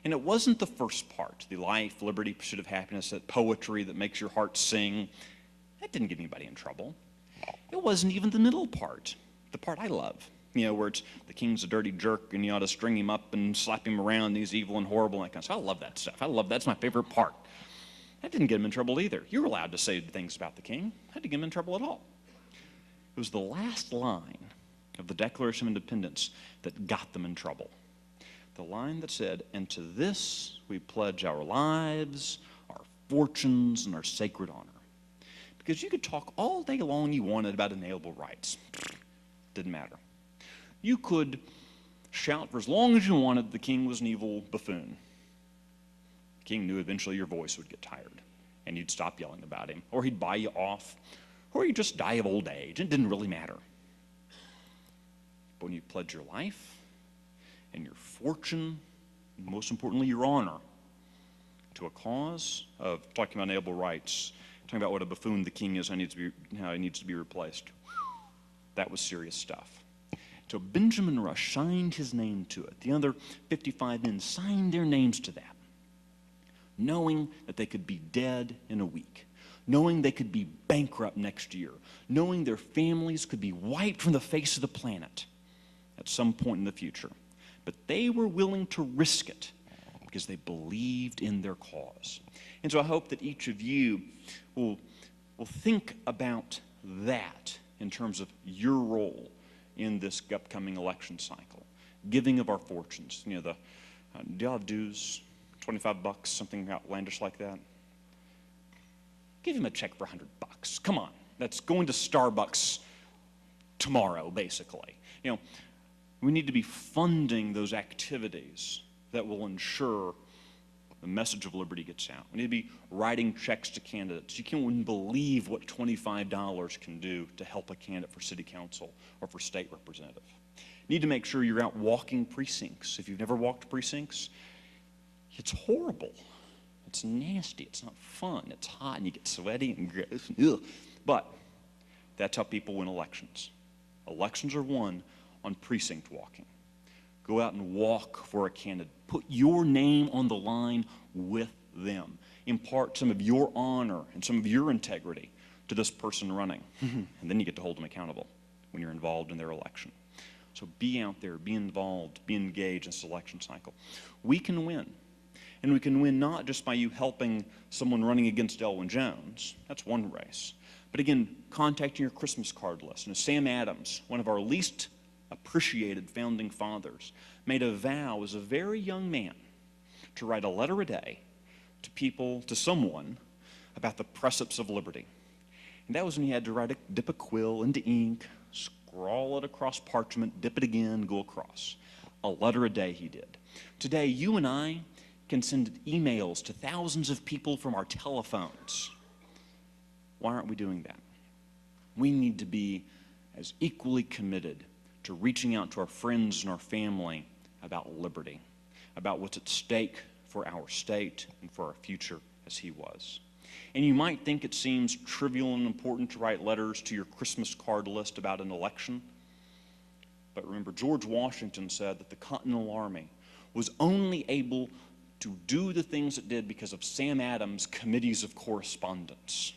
And it wasn't the first part, the life, liberty, pursuit of happiness, that poetry that makes your heart sing. That didn't get anybody in trouble. It wasn't even the middle part, the part I love, where it's the king's a dirty jerk and you ought to string him up and slap him around and he's evil and horrible and that kind of stuff. I love that stuff. That's my favorite part. That didn't get him in trouble either. You were allowed to say things about the king. That didn't get him in trouble at all. It was the last line of the Declaration of Independence that got them in trouble. The line that said, "And to this we pledge our lives, our fortunes, and our sacred honor." Because you could talk all day long you wanted about inalienable rights. Didn't matter. You could shout for as long as you wanted the king was an evil buffoon. The king knew eventually your voice would get tired and you'd stop yelling about him, or he'd buy you off, or you'd just die of old age. It didn't really matter. But when you pledge your life and your fortune, and most importantly your honor, to a cause of talking about inalienable rights, talking about what a buffoon the king is, how he needs to be replaced, that was serious stuff. So Benjamin Rush signed his name to it. The other 55 men signed their names to that, knowing that they could be dead in a week, knowing they could be bankrupt next year, knowing their families could be wiped from the face of the planet at some point in the future. But they were willing to risk it because they believed in their cause. And so I hope that each of you will think about that in terms of your role in this upcoming election cycle. Giving of our fortunes. Do you have dues? $25, something outlandish like that? Give him a check for $100. Come on. That's going to Starbucks tomorrow, basically. We need to be funding those activities that will ensure the message of liberty gets out. We need to be writing checks to candidates. You can't believe what $25 can do to help a candidate for city council or for state representative. You need to make sure you're out walking precincts. If you've never walked precincts, it's horrible. It's nasty. It's not fun. It's hot and you get sweaty and gross. Ugh. But that's how people win elections. Elections are won on precinct walking. Go out and walk for a candidate. Put your name on the line with them. Impart some of your honor and some of your integrity to this person running. And then you get to hold them accountable when you're involved in their election. So be out there, be involved, be engaged in this election cycle. We can win. And we can win not just by you helping someone running against Elwyn Jones. That's one race. But again, contacting your Christmas card list. And Sam Adams, one of our least appreciated founding fathers, made a vow as a very young man to write a letter a day to someone about the precepts of liberty. And that was when he had to dip a quill into ink, scrawl it across parchment, dip it again, go across. A letter a day he did. Today, you and I can send emails to thousands of people from our telephones. Why aren't we doing that? We need to be as equally committed to reaching out to our friends and our family about liberty, about what's at stake for our state and for our future as he was. And you might think it seems trivial and important to write letters to your Christmas card list about an election. But remember, George Washington said that the Continental Army was only able to do the things it did because of Sam Adams' committees of correspondence.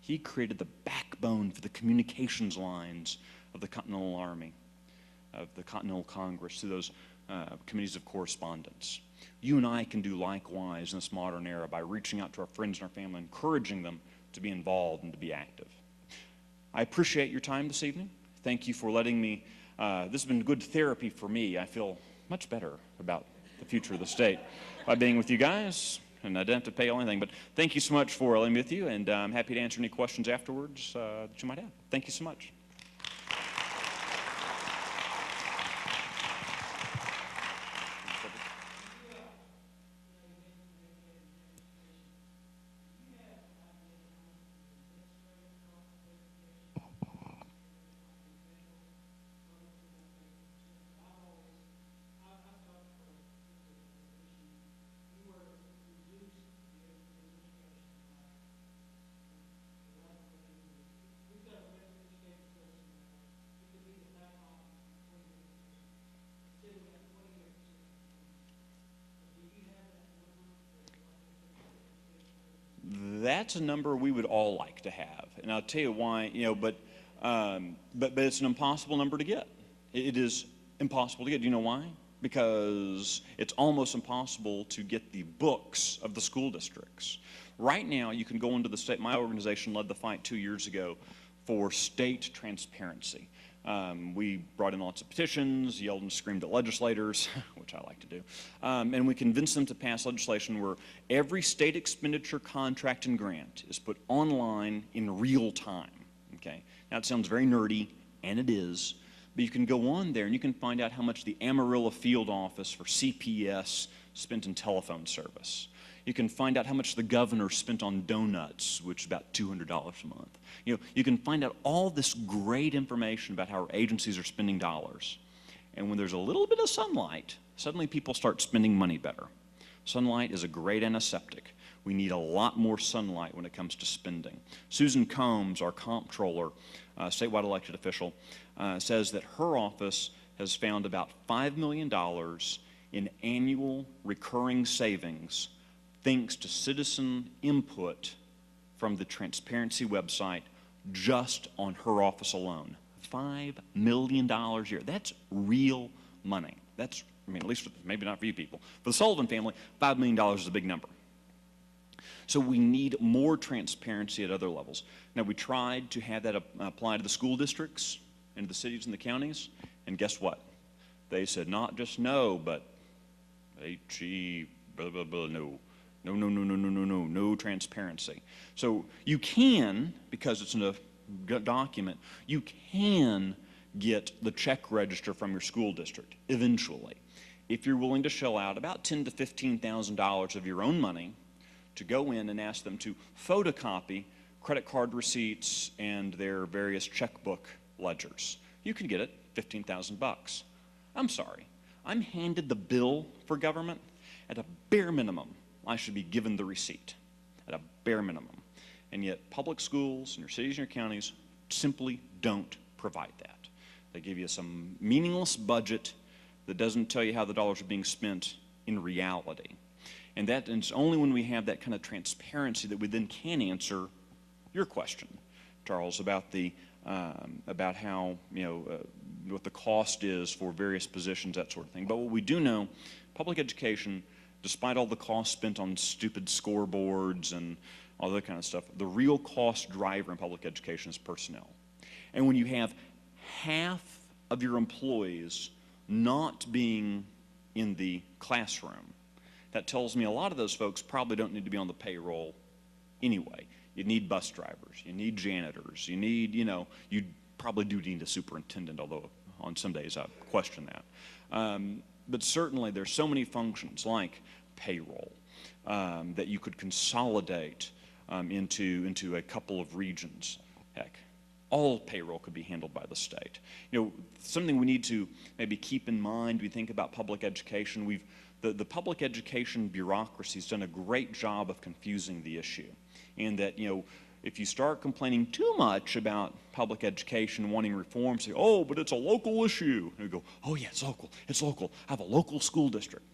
He created the backbone for the communications lines of the Continental Army, of the Continental Congress, through those committees of correspondence. You and I can do likewise in this modern era by reaching out to our friends and our family, encouraging them to be involved and to be active. I appreciate your time this evening. Thank you for letting me, this has been good therapy for me. I feel much better about the future of the state by being with you guys, and I don't have to pay anything, but thank you so much for letting me with you, and I'm happy to answer any questions afterwards that you might have. Thank you so much. that's a number we would all like to have. And I'll tell you why, but it's an impossible number to get. It is impossible to get. Do you know why? Because it's almost impossible to get the books of the school districts. Right now, you can go into the state. My organization led the fight 2 years ago for state transparency. We brought in lots of petitions, yelled and screamed at legislators, which I like to do, and we convinced them to pass legislation where every state expenditure, contract, and grant is put online in real time. Okay? Now, it sounds very nerdy, and it is, but you can go on there and you can find out how much the Amarillo field office for CPS spent in telephone service. You can find out how much the governor spent on donuts, which is about $200 a month. You can find out all this great information about how our agencies are spending dollars. And when there's a little bit of sunlight, suddenly people start spending money better. Sunlight is a great antiseptic. We need a lot more sunlight when it comes to spending. Susan Combs, our comptroller, statewide elected official, says that her office has found about $5 million in annual recurring savings thanks to citizen input from the transparency website just on her office alone. $5 million a year. That's real money. That's, at least maybe not for you people. For the Sullivan family, $5 million is a big number. So we need more transparency at other levels. Now, we tried to have that apply to the school districts and to the cities and the counties, and guess what? They said not just no, but H-E, blah, blah, blah, no. No transparency. So you can, because it's in a document, you can get the check register from your school district eventually, if you're willing to shell out about $10,000 to $15,000 of your own money to go in and ask them to photocopy credit card receipts and their various checkbook ledgers. You can get it, 15,000 bucks. I'm sorry, I'm handed the bill for government. At a bare minimum, I should be given the receipt, at a bare minimum. And yet public schools in your cities and your counties simply don't provide that. They give you some meaningless budget that doesn't tell you how the dollars are being spent in reality. And it's only when we have that kind of transparency that we then can answer your question, Charles, about about how, what the cost is for various positions, that sort of thing. But what we do know, public education, despite all the costs spent on stupid scoreboards and all that kind of stuff, the real cost driver in public education is personnel. And when you have half of your employees not being in the classroom, that tells me a lot of those folks probably don't need to be on the payroll anyway. You need bus drivers, you need janitors, you need, you probably do need a superintendent, although on some days I question that. But certainly there's so many functions like payroll that you could consolidate into a couple of regions. Heck, all payroll could be handled by the state. Something we need to maybe keep in mind, we think about public education. The public education bureaucracy has done a great job of confusing the issue. And that, if you start complaining too much about public education, wanting reform, say, oh, but it's a local issue. And you go, oh yeah, it's local. I have a local school district.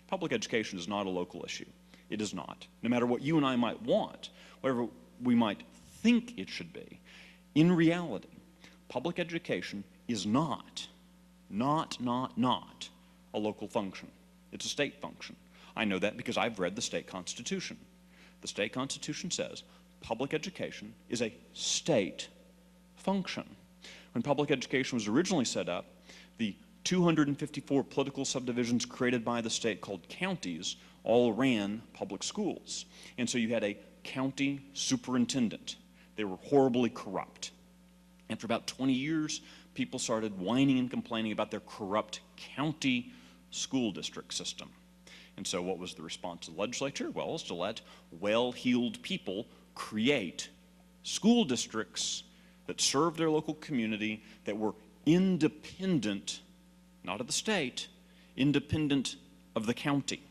Public education is not a local issue. It is not. No matter what you and I might want, whatever we might think it should be, in reality, public education is not a local function. It's a state function. I know that because I've read the state constitution. The state constitution says public education is a state function. When public education was originally set up, the 254 political subdivisions created by the state called counties all ran public schools. And so you had a county superintendent. They were horribly corrupt. After about 20 years, people started whining and complaining about their corrupt county school district system. And so what was the response of the legislature? Well, it's to let well-heeled people create school districts that served their local community, that were independent, not of the state, independent of the county.